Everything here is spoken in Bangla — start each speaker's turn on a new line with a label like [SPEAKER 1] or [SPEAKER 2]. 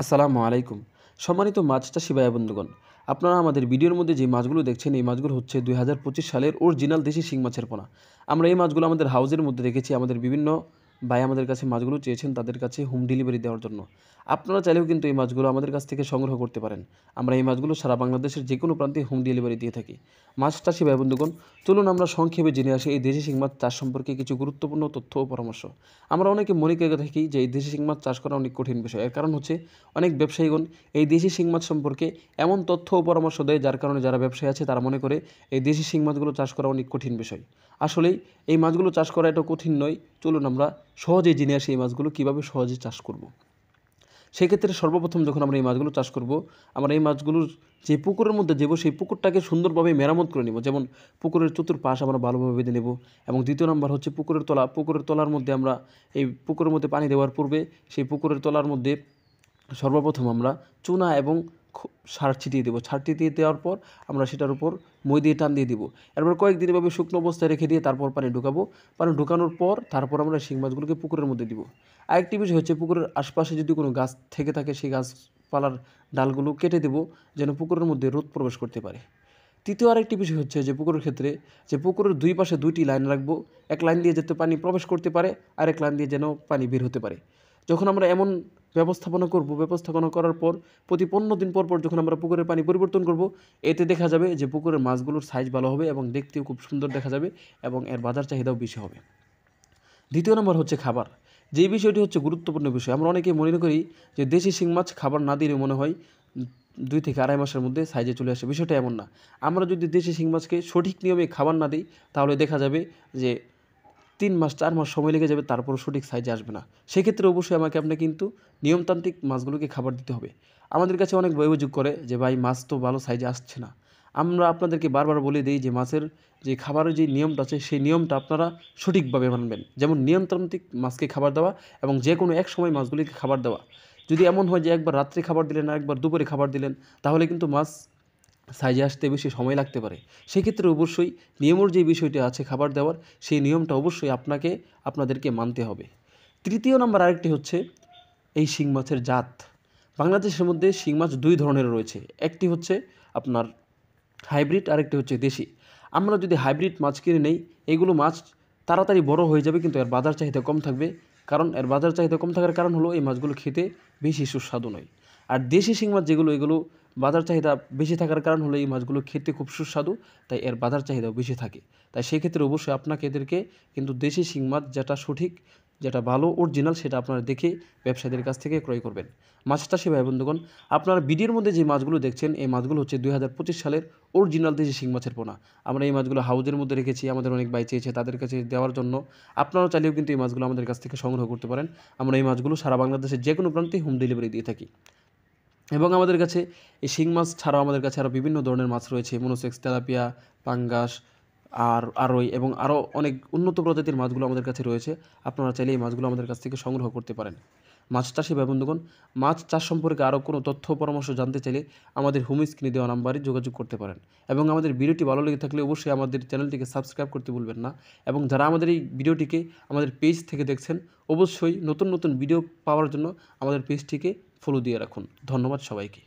[SPEAKER 1] আসসালামু আলাইকুম। সম্মানিত মাছ চাষি ভাই বন্ধুগণ, আপনারা আমাদের ভিডিওর মধ্যে যে মাছগুলো দেখছেন এই মাছগুলো হচ্ছে ২০২৫ সালের অরিজিনাল দেশি শিং মাছের পোনা। আমরা এই মাছগুলো আমাদের হাউজের মধ্যে রেখেছি। আমাদের বিভিন্ন ভাই আমাদের কাছে মাছগুলো চেয়েছেন তাদের কাছে হোম ডেলিভারি দেওয়ার জন্য। আপনারা চাইলেও কিন্তু এই মাছগুলো আমাদের কাছ থেকে সংগ্রহ করতে পারেন। আমরা এই মাছগুলো সারা বাংলাদেশের যেকোনো প্রান্তে হোম ডেলিভারি দিয়ে থাকি। মাছ চাষি ভাই বন্ধুগণ, চলুন আমরা সংক্ষেপে জেনে আসি এই দেশি শিং মাছ চাষ সম্পর্কে কিছু গুরুত্বপূর্ণ তথ্য ও পরামর্শ। আমরা অনেকে মনে করে থাকি যে এই দেশি শিং মাছ চাষ করা অনেক কঠিন বিষয়। এর কারণ হচ্ছে অনেক ব্যবসায়ীগণ এই দেশি শিং মাছ সম্পর্কে এমন তথ্য ও পরামর্শ দেয় যার কারণে যারা ব্যবসায়ী আছে তারা মনে করে এই দেশি শিং মাছগুলো চাষ করা অনেক কঠিন বিষয়। আসলেই এই মাছগুলো চাষ করা এটা কঠিন নয়। চলুন আমরা সহজেই জেনে আসি এই মাছগুলো কীভাবে সহজে চাষ করব। সেক্ষেত্রে সর্বপ্রথম যখন আমরা এই মাছগুলো চাষ করব, আমরা এই মাছগুলোর যে পুকুরের মধ্যে দেবো সেই পুকুরটাকে সুন্দরভাবে মেরামত করে নেব। যেমন পুকুরের চতুর্পাশ আমরা ভালোভাবে বেঁধে নেব। এবং দ্বিতীয় নম্বর হচ্ছে পুকুরের তলার মধ্যে আমরা এই পুকুরের মধ্যে পানি দেওয়ার পূর্বে সেই পুকুরের তলার মধ্যে সর্বপ্রথম আমরা চুনা এবং সার ছিটিয়ে দেবো। সার ছিটিয়ে দেওয়ার পর আমরা সেটার উপর মই দিয়ে টান দিয়ে দিব। এরপর কয়েকদিন এভাবে শুকনো অবস্থায় রেখে দিয়ে তারপর পানি ঢুকাবো। পানি ঢুকানোর পর তারপর আমরা শিং মাছগুলোকে পুকুরের মধ্যে দিব। আরেকটি বিষয় হচ্ছে পুকুরের আশপাশে যদি কোনো গাছ থেকে থাকে সেই গাছপালার ডালগুলো কেটে দেবো যেন পুকুরের মধ্যে রোদ প্রবেশ করতে পারে। তৃতীয় আরেকটি বিষয় হচ্ছে যে পুকুরের ক্ষেত্রে যে পুকুরের দুই পাশে দুইটি লাইন রাখবো। এক লাইন দিয়ে যাতে পানি প্রবেশ করতে পারে, আরেক লাইন দিয়ে যেন পানি বের হতে পারে। যখন আমরা এমন ব্যবস্থাপনা করার পর প্রতি ১৫ দিন পর যখন আমরা পুকুরের পানি পরিবর্তন করব, এতে দেখা যাবে যে পুকুরের মাছগুলোর সাইজ ভালো হবে এবং দেখতেও খুব সুন্দর দেখা যাবে এবং এর বাজার চাহিদাও বেশি হবে। দ্বিতীয় নম্বর হচ্ছে খাবার। যেই বিষয়টি হচ্ছে গুরুত্বপূর্ণ বিষয়। আমরা অনেকেই মনে করি যে দেশি শিং মাছ খাবার না দিলে মনে হয় ২ থেকে আড়াই মাসের মধ্যে সাইজে চলে আসে। বিষয়টা এমন না। আমরা যদি দেশি শিং মাছকে সঠিক নিয়মে খাবার না দিই তাহলে দেখা যাবে যে ৩ মাস ৪ মাস সময় লেগে যাবে, তারপরও সঠিক সাইজে আসবে না। সেক্ষেত্রে অবশ্যই আপনাকে কিন্তু নিয়মতান্ত্রিক মাছগুলোকে খাবার দিতে হবে। আমাদের কাছে অনেক অভিযোগ করে যে ভাই মাছ তো ভালো সাইজে আসছে না। আমরা আপনাদেরকে বারবার বলে দেই যে মাছের যে খাবারের যে নিয়মটা আছে সেই নিয়মটা আপনারা সঠিকভাবে মানবেন। যেমন নিয়মতান্ত্রিক মাছকে খাবার দেওয়া এবং যে কোনো এক সময় মাছগুলিকে খাবার দেওয়া। যদি এমন হয় যে একবার রাত্রে খাবার দিলেন আর একবার দুপুরে খাবার দিলেন, তাহলে কিন্তু মাছ সাইজে আসতে বেশি সময় লাগতে পারে। সেক্ষেত্রে অবশ্যই নিয়মের যে বিষয়টি আছে খাবার দেওয়ার, সেই নিয়মটা অবশ্যই আপনাদেরকে মানতে হবে। তৃতীয় নাম্বার আরেকটি হচ্ছে এই শিং মাছের জাত। বাংলাদেশের মধ্যে শিং মাছ ২ ধরনের রয়েছে। একটি হচ্ছে আপনার হাইব্রিড, আরেকটি হচ্ছে দেশি। আমরা যদি হাইব্রিড মাছ কিনে নেই, এগুলো মাছ তাড়াতাড়ি বড় হয়ে যাবে কিন্তু এর বাজার চাহিদা কম থাকবে। কারণ এর বাজার চাহিদা কম থাকার কারণ হলো এই মাছগুলো খেতে বেশি সুস্বাদু নয়। আর দেশি শিং মাছ যেগুলো এগুলো বাজার চাহিদা বেশি থাকার কারণ হলো এই মাছগুলো খেতে খুব সুস্বাদু, তাই এর বাজার চাহিদাও বেশি থাকে। তাই সেক্ষেত্রে অবশ্যই এদেরকে কিন্তু দেশি শিং মাছ যেটা সঠিক, যেটা ভালো অরিজিনাল সেটা আপনারা দেখে ব্যবসায়ীদের কাছ থেকে ক্রয় করবেন। মাছ চাষি ভাই বন্ধুগণ, আপনারা ভিডিওর মধ্যে যে মাছগুলো দেখছেন এই মাছগুলো হচ্ছে ২০২৫ সালের অরিজিনাল দেশি শিং মাছের পোনা। আমরা এই মাছগুলো হাউজের মধ্যে রেখেছি, আমাদের অনেক ভাই চেয়েছে তাদের কাছে দেওয়ার জন্য। আপনারাও চাইলেও কিন্তু এই মাছগুলো আমাদের কাছ থেকে সংগ্রহ করতে পারেন। আমরা এই মাছগুলো সারা বাংলাদেশের যে কোনো প্রান্তে হোম ডেলিভারি দিয়ে থাকি। এবং আমাদের কাছে এই শিং মাছ ছাড়াও আমাদের কাছে আরও বিভিন্ন ধরনের মাছ রয়েছে। মনোসেক্স, তেলাপিয়া, পাঙ্গাস, আরই এবং আরও অনেক উন্নত প্রজাতির মাছগুলো আমাদের কাছে রয়েছে। আপনারা চাইলে এই মাছগুলো আমাদের কাছ থেকে সংগ্রহ করতে পারেন। মাছ চাষি ভাই বন্ধুগণ, মাছ চাষ সম্পর্কে আরও কোনো তথ্য পরামর্শ জানতে চাইলে আমাদের হোম স্ক্রিনে দেওয়া নাম্বারে যোগাযোগ করতে পারেন। এবং আমাদের ভিডিওটি ভালো লেগে থাকলে অবশ্যই আমাদের চ্যানেলটিকে সাবস্ক্রাইব করতে ভুলবেন না। এবং যারা আমাদের এই ভিডিওটিকে আমাদের পেজ থেকে দেখছেন, অবশ্যই নতুন নতুন ভিডিও পাওয়ার জন্য আমাদের পেজটিকে ফলো দিয়ে রাখুন। ধন্যবাদ সবাইকে।